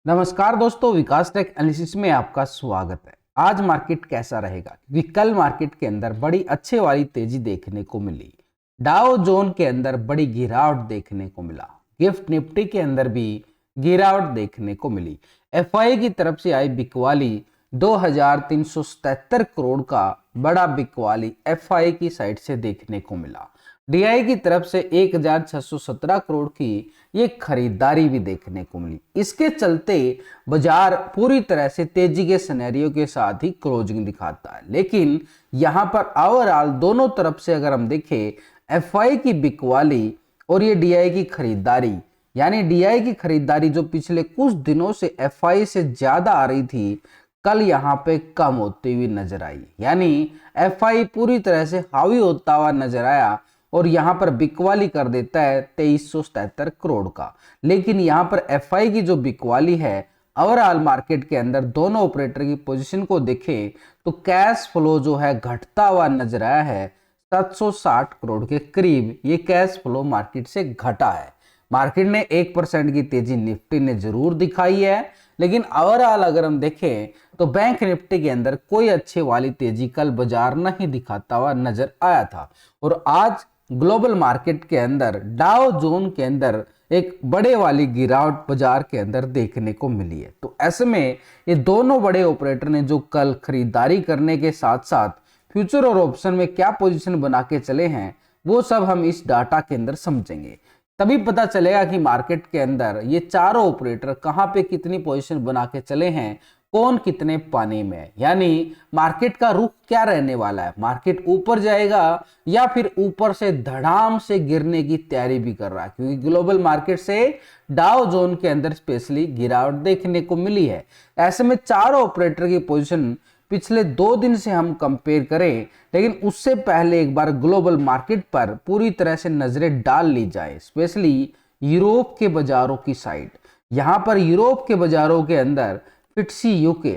नमस्कार दोस्तों, विकास take analysis में आपका स्वागत है। आज मार्केट कैसा रहेगा, क्योंकि कल मार्केट के अंदर बड़ी अच्छे वाली तेजी देखने को मिली। डाउ जोन के अंदर बड़ी गिरावट देखने को मिला। गिफ्ट निफ्टी के अंदर भी गिरावट देखने को मिली। एफआई की तरफ से आई बिकवाली 2377 करोड़ का बड़ा बिकवाली एफआई की साइड से देखने को मिला। डीआई की तरफ से 1617 करोड़ की ये खरीदारी भी देखने को मिली। इसके चलते बाजार पूरी तरह से तेजी के सिनेरियो के साथ ही क्लोजिंग दिखाता है। लेकिन यहां पर ओवरऑल दोनों तरफ से अगर हम देखें, एफआई की बिकवाली और ये डीआई की खरीदारी, यानी डीआई की खरीदारी जो पिछले कुछ दिनों से एफआई से ज्यादा आ रही थी, कल यहाँ पे कम होती हुई नजर आई। यानी एफआई पूरी तरह से हावी होता हुआ नजर आया और यहाँ पर बिकवाली कर देता है 2377 करोड़ का। लेकिन यहाँ पर एफआई की जो बिकवाली है, ओवरऑल मार्केट के अंदर दोनों ऑपरेटर की पोजीशन को देखें तो कैश फ्लो जो है घटता हुआ नजर आया है। 760 करोड़ के करीब ये कैश फ्लो मार्केट से घटा है। मार्केट ने 1% की तेजी निफ्टी ने जरूर दिखाई है, लेकिन ओवरऑल अगर हम देखें तो बैंक निफ्टी के अंदर कोई अच्छी वाली तेजी कल बाजार नहीं दिखाता हुआ नजर आया था। और आज ग्लोबल मार्केट के अंदर डाउ जोन के अंदर एक बड़े वाली गिरावट बाजार के अंदर देखने को मिली है। तो ऐसे में ये दोनों बड़े ऑपरेटर ने जो कल खरीदारी करने के साथ साथ फ्यूचर और ऑप्शन में क्या पोजीशन बना के चले हैं, वो सब हम इस डाटा के अंदर समझेंगे। तभी पता चलेगा कि मार्केट के अंदर ये चारों ऑपरेटर कहां पे कितनी पोजीशन बना के चले हैं, कौन कितने पानी में है। यानी मार्केट का रुख क्या रहने वाला है, मार्केट ऊपर जाएगा या फिर ऊपर से धड़ाम से गिरने की तैयारी भी कर रहा है, क्योंकि ग्लोबल मार्केट से डाउ जोन के अंदर स्पेशली गिरावट देखने को मिली है। ऐसे में चारों ऑपरेटर की पोजीशन पिछले 2 दिन से हम कंपेयर करें, लेकिन उससे पहले एक बार ग्लोबल मार्केट पर पूरी तरह से नजरें डाल ली जाए, स्पेशली यूरोप के बाजारों की साइड। यहां पर यूरोप के बाजारों के अंदर फिट्सी यूके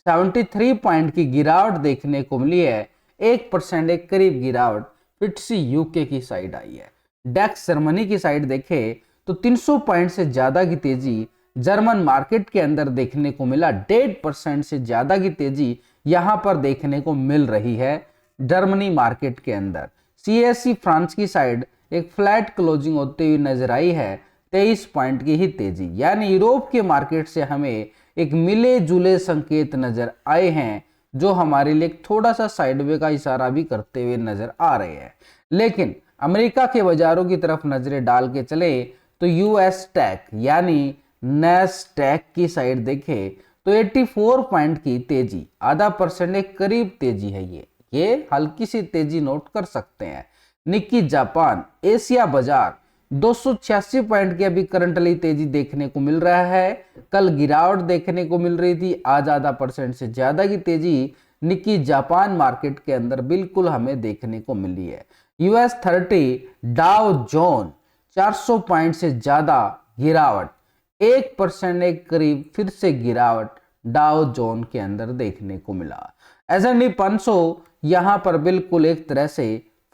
73 पॉइंट की गिरावट देखने को मिली है। 1% एक करीब गिरावट फिट्सी यूके की साइड आई है। डेक्स जर्मनी की साइड देखे तो 300 पॉइंट से ज्यादा की तेजी जर्मन मार्केट के अंदर देखने को मिला। 1.5% से ज्यादा की तेजी यहां पर देखने को मिल रही है जर्मनी मार्केट के अंदर। सीएससी फ्रांस की साइड एक फ्लैट क्लोजिंग होती हुई नजर आई है, 23 पॉइंट की ही तेजी। यानी यूरोप के मार्केट से हमें एक मिले जुले संकेत नजर आए हैं, जो हमारे लिए थोड़ा सा साइडवे का इशारा भी करते हुए नजर आ रहे हैं। लेकिन अमेरिका के बाजारों की तरफ नजरें डाल के चले तो यूएस टैक यानी नैस्डैक की साइड देखे तो 84 पॉइंट की तेजी, आधा परसेंट एक करीब तेजी है। ये हल्की सी तेजी नोट कर सकते हैं। निक्की जापान एशिया बाजार 286 पॉइंट की अभी करंटली तेजी देखने को मिल रहा है। कल गिरावट देखने को मिल रही थी, आज आधा परसेंट से ज्यादा की तेजी निक्की जापान मार्केट के अंदर बिल्कुल हमें देखने को मिली है। यूएस 30 डाउ जोन 400 पॉइंट से ज्यादा गिरावट, 1% एक करीब फिर से गिरावट डाउ जोन के अंदर देखने को मिला। S&P 500 यहां पर बिल्कुल एक तरह से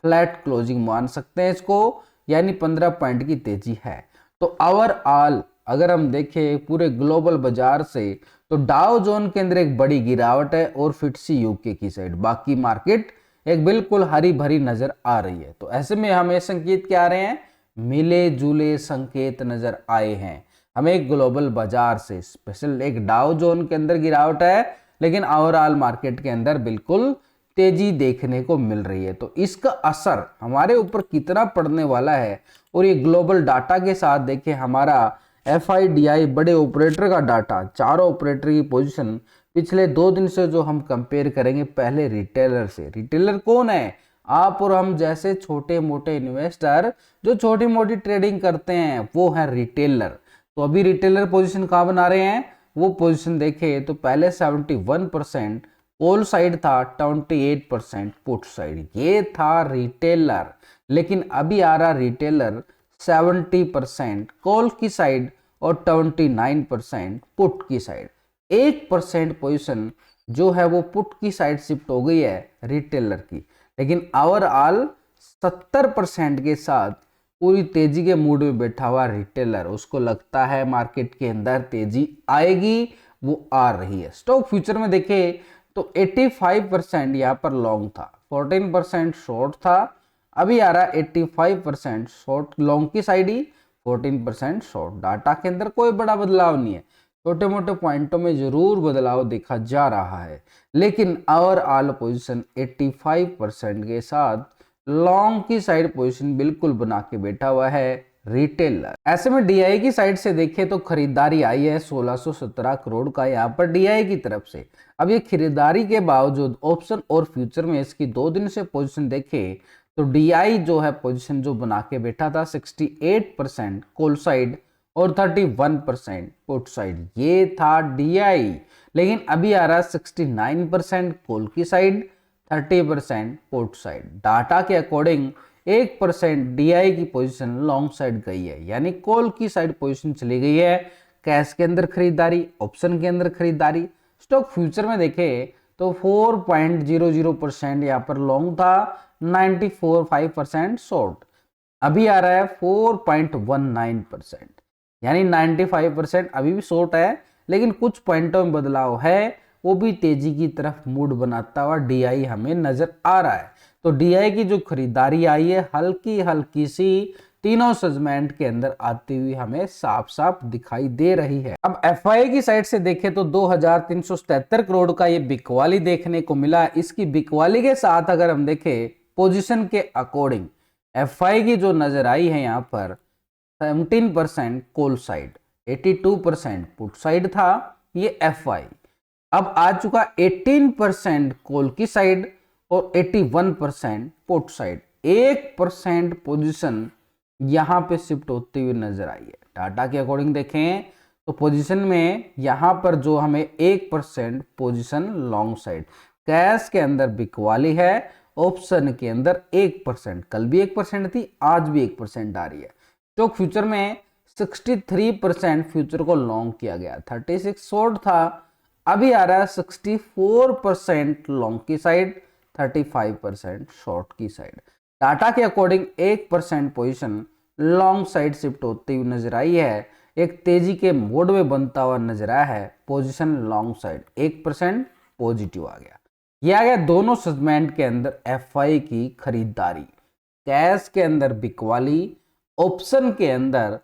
फ्लैट क्लोजिंग मान सकते हैं इसको, यानी 15 पॉइंट की तेजी है। तो ओवरऑल अगर हम देखें पूरे ग्लोबल बाजार से तो डाउ जोन के अंदर एक बड़ी गिरावट है और फिट्सी यूके की साइड बाकी मार्केट एक बिल्कुल हरी भरी नजर आ रही है। तो ऐसे में हमें संकेत क्या आ रहे हैं, मिले जुले संकेत नजर आए हैं हमें ग्लोबल बाजार से। स्पेशल एक डाउ जोन के अंदर गिरावट है, लेकिन ओवरऑल मार्केट के अंदर बिल्कुल तेजी देखने को मिल रही है। तो इसका असर हमारे ऊपर कितना पड़ने वाला है, और ये ग्लोबल डाटा के साथ देखें हमारा एफआईडीआई बड़े ऑपरेटर का डाटा, चारों ऑपरेटर की पोजीशन पिछले 2 दिन से जो हम कंपेयर करेंगे पहले रिटेलर से। रिटेलर कौन है, आप और हम जैसे छोटे मोटे इन्वेस्टर जो छोटी मोटी ट्रेडिंग करते हैं, वो है रिटेलर। तो अभी रिटेलर पोजीशन कहाँ बना रहे हैं, वो पोजीशन देखे तो पहले 71% कॉल साइड था, 28% पुट साइड, ये था रिटेलर। लेकिन अभी आ रहा रिटेलर 70% कॉल की साइड और 29% पुट की साइड। 1% पोजीशन जो है वो पुट की साइड शिफ्ट हो गई है रिटेलर की। लेकिन ओवरऑल 70% के साथ पूरी तेजी के मूड में बैठा हुआ रिटेलर, उसको लगता है मार्केट के अंदर तेजी आएगी, वो आ रही है। स्टॉक फ्यूचर में देखें तो 85% यहाँ पर लॉन्ग था, 14% शॉर्ट था। अभी आ रहा है 85% शॉर्ट लॉन्ग की साइड ही, 14% शॉर्ट। डाटा के अंदर कोई बड़ा बदलाव नहीं है, छोटे मोटे पॉइंटों में जरूर बदलाव देखा जा रहा है, लेकिन ओवरऑल पोजीशन 85% के साथ लॉन्ग की साइड पोजीशन बिल्कुल बना के बैठा हुआ है रिटेलर। ऐसे में डीआई की साइड से देखें तो खरीदारी आई है 1617 करोड़ का यहाँ पर डीआई की तरफ से। अब ये खरीदारी के बावजूद ऑप्शन और फ्यूचर में इसकी 2 दिन से पोजीशन देखें तो डीआई जो है पोजीशन जो बना के बैठा था 68% कॉल साइड और 31% पुट साइड, ये था डीआई। लेकिन अभी आ रहा है 69% कॉल की साइड, 30% पुट साइड। डाटा के अकॉर्डिंग 1% डीआई की पोजीशन लॉन्ग साइड गई है, यानी कॉल की साइड पोजीशन चली गई है। कैश के अंदर खरीदारी, ऑप्शन के अंदर खरीदारी। स्टॉक फ्यूचर में देखें तो 4.00% यहाँ पर लॉन्ग था, 94.5% शॉर्ट। अभी आ रहा है 4.19%, यानी 95% अभी भी शॉर्ट है, लेकिन कुछ पॉइंटों में बदलाव है, वो भी तेजी की तरफ मूड बनाता हुआ डीआई हमें नजर आ रहा है। तो डीआई की जो खरीदारी आई है हल्की हल्की सी तीनों सेगमेंट के अंदर आती हुई हमें साफ साफ दिखाई दे रही है। अब एफआई की साइड से देखें तो 2377 करोड़ का ये बिकवाली देखने को मिला। इसकी बिकवाली के साथ अगर हम देखें पोजीशन के अकॉर्डिंग एफआई की जो नजर आई है यहाँ पर 17% कॉल साइड, 82% पुट साइड था ये एफआई। अब आ चुका 18% कॉल की साइड और 81% पुट साइड। 1% पोजीशन यहां पे शिफ्ट होती हुई नजर आई है। डाटा के अकॉर्डिंग देखें तो पोजीशन में यहां पर जो हमें 1% पोजीशन लॉन्ग साइड, कैश के अंदर बिकवाली है, ऑप्शन के अंदर 1%, कल भी 1% थी, आज भी 1% आ रही है। स्टॉक फ्यूचर में 63% फ्यूचर को लॉन्ग किया गया, 36 शॉर्ट था। अभी आ रहा है 64% लॉन्ग की साइड, 35% शॉर्ट की साइड। डाटा के according 1% position long side shift होती हुई नजर आई है, एक तेजी के मोड में बनता हुआ नजर आया है। पोजीशन लॉन्ग साइड 1% पॉजिटिव आ गया। यह आ गया दोनों सेगमेंट के अंदर एफआई की खरीदारी, कैश के अंदर बिकवाली, ऑप्शन के अंदर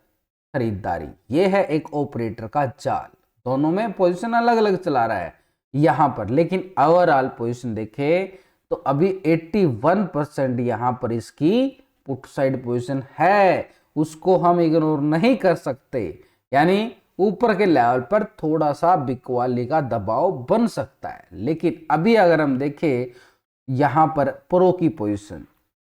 खरीदारी। यह है एक ऑपरेटर का जाल, दोनों में पोजीशन अलग अलग चला रहा है यहां पर, लेकिन ओवरऑल पोजीशन देखें तो अभी 81% यहां पर इसकी पुट साइड पोजीशन है, उसको हम इग्नोर नहीं कर सकते। यानी ऊपर के लेवल पर थोड़ा सा बिकवाली का दबाव बन सकता है, लेकिन अभी अगर हम देखें यहां पर प्रो की पोजीशन,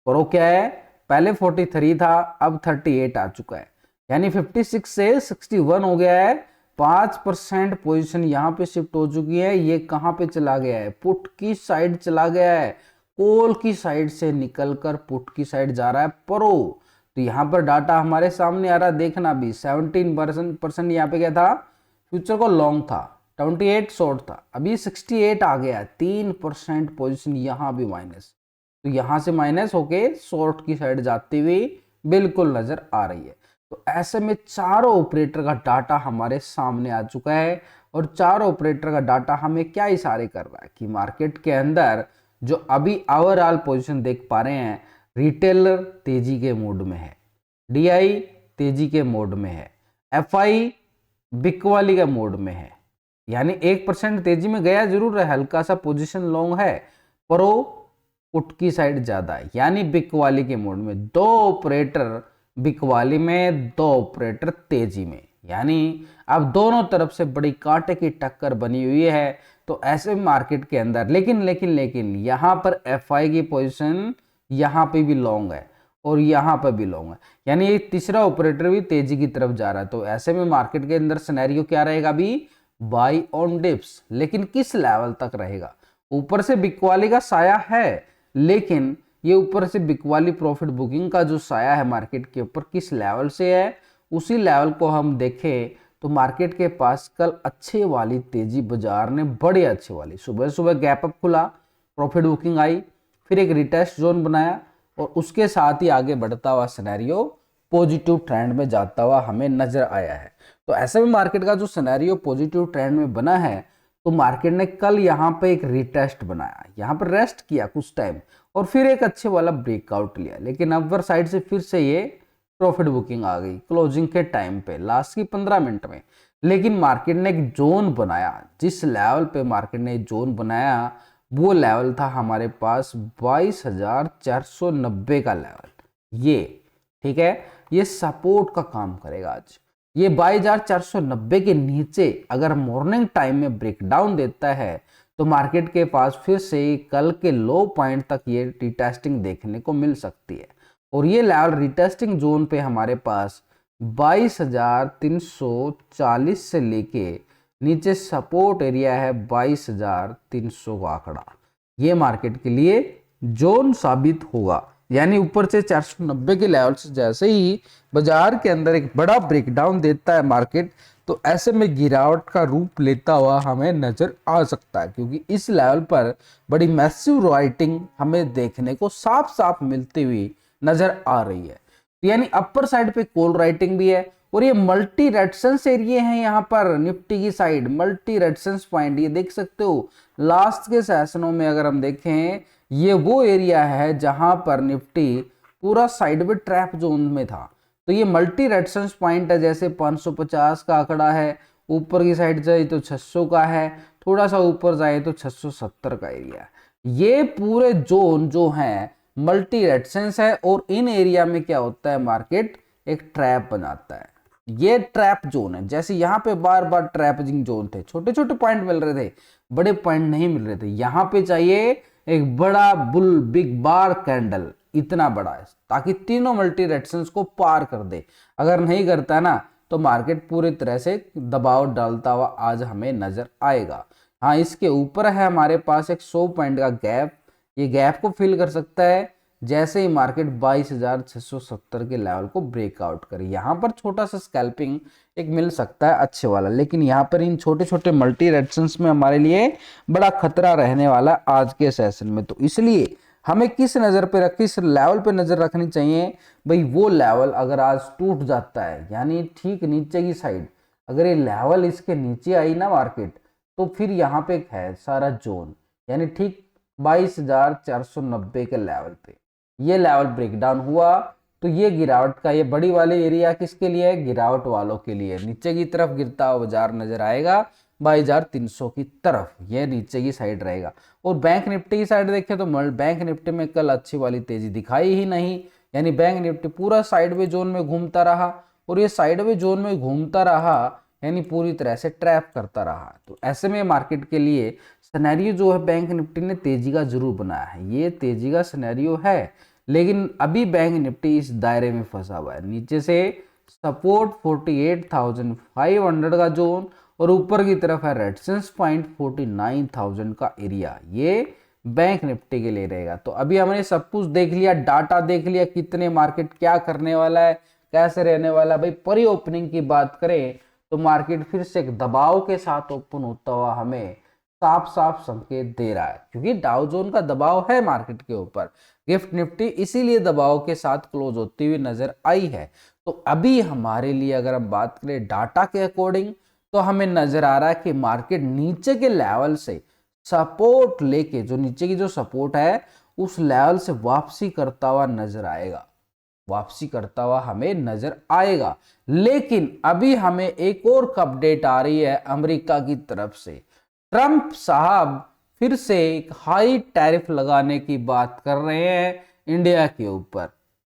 प्रो क्या है, पहले 43 था, अब 38 आ चुका है, यानी 56 से 61 हो गया है। 5% पोजीशन यहाँ पे शिफ्ट हो चुकी है। ये कहाँ पे चला गया है, पुट की साइड चला गया है, कॉल की साइड से निकलकर पुट की साइड जा रहा है प्रो। तो यहाँ पर डाटा हमारे सामने आ रहा है, देखना भी 17% यहाँ पे क्या था, फ्यूचर को लॉन्ग था, 28 शॉर्ट था, अभी 68 आ गया, 3% पोजीशन यहाँ भी माइनस। तो यहाँ से माइनस होके शॉर्ट की साइड जाती हुई बिल्कुल नजर आ रही है। तो ऐसे में चारों ऑपरेटर का डाटा हमारे सामने आ चुका है, और चारों ऑपरेटर का डाटा हमें क्या इशारे कर रहा है कि मार्केट के अंदर जो अभी ओवरऑल पोजीशन देख पा रहे हैं, रिटेलर तेजी के मोड में है, डीआई तेजी के मोड में है, एफआई बिकवाली का मोड में है, यानी 1% तेजी में गया जरूर है, हल्का सा पोजीशन लॉन्ग है, प्रो पुट की साइड ज्यादा है, यानी बिकवाली के मोड में। 2 ऑपरेटर बिकवाली में, 2 ऑपरेटर तेजी में, यानी अब दोनों तरफ से बड़ी कांटे की टक्कर बनी हुई है। तो ऐसे मार्केट के अंदर लेकिन यहाँ पर एफआई की पोजीशन यहाँ पे भी लॉन्ग है और यहाँ पर भी लॉन्ग है, यानी ये तीसरा ऑपरेटर भी तेजी की तरफ जा रहा है। तो ऐसे में मार्केट के अंदर सिनेरियो क्या रहेगा, अभी बाई ऑन डिप्स, लेकिन किस लेवल तक रहेगा। ऊपर से बिकवाली का साया है, लेकिन ये ऊपर से बिकवाली प्रॉफिट बुकिंग का जो साया है मार्केट के ऊपर किस लेवल से है, उसी लेवल को हम देखें तो मार्केट के पास कल अच्छे वाली तेजी बाजार ने, बड़ी अच्छी वाली, सुबह सुबह गैप अप खुला, प्रॉफिट बुकिंग आई, फिर एक रिटेस्ट जोन बनाया और उसके साथ ही आगे बढ़ता हुआ सिनेरियो पॉजिटिव ट्रेंड में जाता हुआ हमें नजर आया है। तो ऐसे में मार्केट का जो सिनेरियो पॉजिटिव ट्रेंड में बना है, तो मार्केट ने कल यहाँ पे एक रीटेस्ट बनाया, यहाँ पर रेस्ट किया कुछ टाइम और फिर एक अच्छे वाला ब्रेकआउट लिया, लेकिन अपर साइड से फिर से ये प्रॉफिट बुकिंग आ गई क्लोजिंग के टाइम पे लास्ट की 15 मिनट में। लेकिन मार्केट ने एक जोन बनाया, जिस लेवल पे मार्केट ने जोन बनाया वो लेवल था हमारे पास 22,490 का लेवल। ये ठीक है, ये सपोर्ट का काम करेगा आज। ये 22,490 के नीचे अगर मॉर्निंग टाइम में ब्रेकडाउन देता है तो मार्केट के पास फिर से कल के लो पॉइंट तक ये रिटेस्टिंग देखने को मिल सकती है। और ये लेवल रिटेस्टिंग जोन पे हमारे पास 22,340 से लेके नीचे सपोर्ट एरिया है 22,300 का आंकड़ा, ये मार्केट के लिए जोन साबित होगा। यानी ऊपर से 490 के लेवल से जैसे ही बाजार के अंदर एक बड़ा ब्रेकडाउन देता है मार्केट, तो ऐसे में गिरावट का रूप लेता हुआ हमें नजर आ सकता है, क्योंकि इस लेवल पर बड़ी मैसिव राइटिंग हमें देखने को साफ साफ मिलती हुई नजर आ रही है। यानी अपर साइड पे कॉल राइटिंग भी है और ये मल्टी रेजिस्टेंस एरिया है। यहाँ पर निफ्टी की साइड मल्टी रेजिस्टेंस पॉइंट ये देख सकते हो, लास्ट के सेशनों में अगर हम देखें ये वो एरिया है जहां पर निफ्टी पूरा साइडवे ट्रैप जोन में था। तो ये मल्टी रेजिस्टेंस पॉइंट है, जैसे 550 का आंकड़ा है, ऊपर की साइड जाए तो 600 का है, थोड़ा सा ऊपर जाए तो 670 का एरिया। ये पूरे जोन जो है मल्टी रेजिस्टेंस है और इन एरिया में क्या होता है, मार्केट एक ट्रैप बनाता है। ये ट्रैप जोन है, जैसे यहाँ पे बार बार ट्रैपिंग जोन थे, छोटे छोटे पॉइंट मिल रहे थे, बड़े पॉइंट नहीं मिल रहे थे। यहाँ पे चाहिए एक बड़ा बुल बिग बार कैंडल, इतना बड़ा है, ताकि तीनों मल्टी रेजिस्टेंस को पार कर दे। अगर नहीं करता ना तो मार्केट पूरी तरह से दबाव डालता हुआ आज हमें नजर आएगा। हाँ, इसके ऊपर है हमारे पास एक 100 पॉइंट का गैप, ये गैप को फिल कर सकता है जैसे ही मार्केट 22,670 के लेवल को ब्रेकआउट करे। यहाँ पर छोटा सा स्कैल्पिंग एक मिल सकता है अच्छे वाला, लेकिन यहाँ पर इन छोटे छोटे मल्टी रेजिस्टेंस में हमारे लिए बड़ा खतरा रहने वाला आज के सेशन में। तो इसलिए हमें किस नज़र पे रख, किस लेवल पे नज़र रखनी चाहिए भाई, वो लेवल अगर आज टूट जाता है, यानी ठीक नीचे की साइड अगर ये लेवल इसके नीचे आई ना मार्केट, तो फिर यहाँ पे है सारा जोन, यानी ठीक 22,490 के लेवल पे ये लेवल ब्रेकडाउन हुआ तो ये गिरावट का ये बड़ी वाले एरिया किसके लिए है, गिरावट वालों के लिए। नीचे की तरफ गिरता हुआ बाजार नजर आएगा 22,300 की तरफ, ये नीचे की साइड रहेगा। और बैंक निफ्टी की साइड देखें तो बैंक निफ्टी में कल अच्छी वाली तेजी दिखाई ही नहीं, यानी बैंक निफ्टी पूरा साइडवे जोन में घूमता रहा और ये साइडवे जोन में घूमता रहा, यानी पूरी तरह से ट्रैप करता रहा। तो ऐसे में मार्केट के लिए सिनेरियो जो है बैंक निफ्टी ने तेजी का जरूर बनाया है, ये तेजी का सिनेरियो है, लेकिन अभी बैंक निफ्टी इस दायरे में फंसा हुआ है। नीचे से सपोर्ट 48,500 का जोन और ऊपर की तरफ है रेजिस्टेंस पॉइंट 49,000 का एरिया, ये बैंक निफ्टी के लिए रहेगा। तो अभी हमने सब कुछ देख लिया, डाटा देख लिया, कितने मार्केट क्या करने वाला है, कैसे रहने वाला है। भाई प्री ओपनिंग की बात करें तो मार्केट फिर से एक दबाव के साथ ओपन होता हुआ हमें साफ साफ संकेत दे रहा है, क्योंकि डाउ जोन का दबाव है मार्केट के ऊपर, गिफ्ट निफ्टी इसीलिए दबाव के साथ क्लोज होती हुई नजर आई है। तो अभी हमारे लिए अगर हम बात करें डाटा के अकॉर्डिंग, तो हमें नजर आ रहा है कि मार्केट नीचे के लेवल से सपोर्ट लेके, जो नीचे की जो सपोर्ट है उस लेवल से वापसी करता हुआ नजर आएगा, वापसी करता हुआ हमें नजर आएगा। लेकिन अभी हमें एक और अपडेट आ रही है अमेरिका की तरफ से, ट्रंप साहब फिर से एक हाई टैरिफ लगाने की बात कर रहे हैं इंडिया के ऊपर।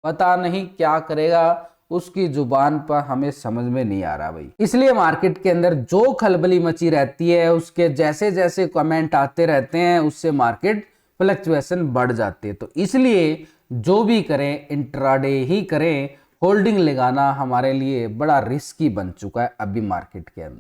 पता नहीं क्या करेगा, उसकी जुबान पर हमें समझ में नहीं आ रहा भाई। इसलिए मार्केट के अंदर जो खलबली मची रहती है, उसके जैसे जैसे कमेंट आते रहते हैं, उससे मार्केट फ्लक्चुएशन बढ़ जाती है। तो इसलिए जो भी करें इंट्राडे ही करें, होल्डिंग लगाना हमारे लिए बड़ा रिस्की बन चुका है अभी मार्केट के अंदर।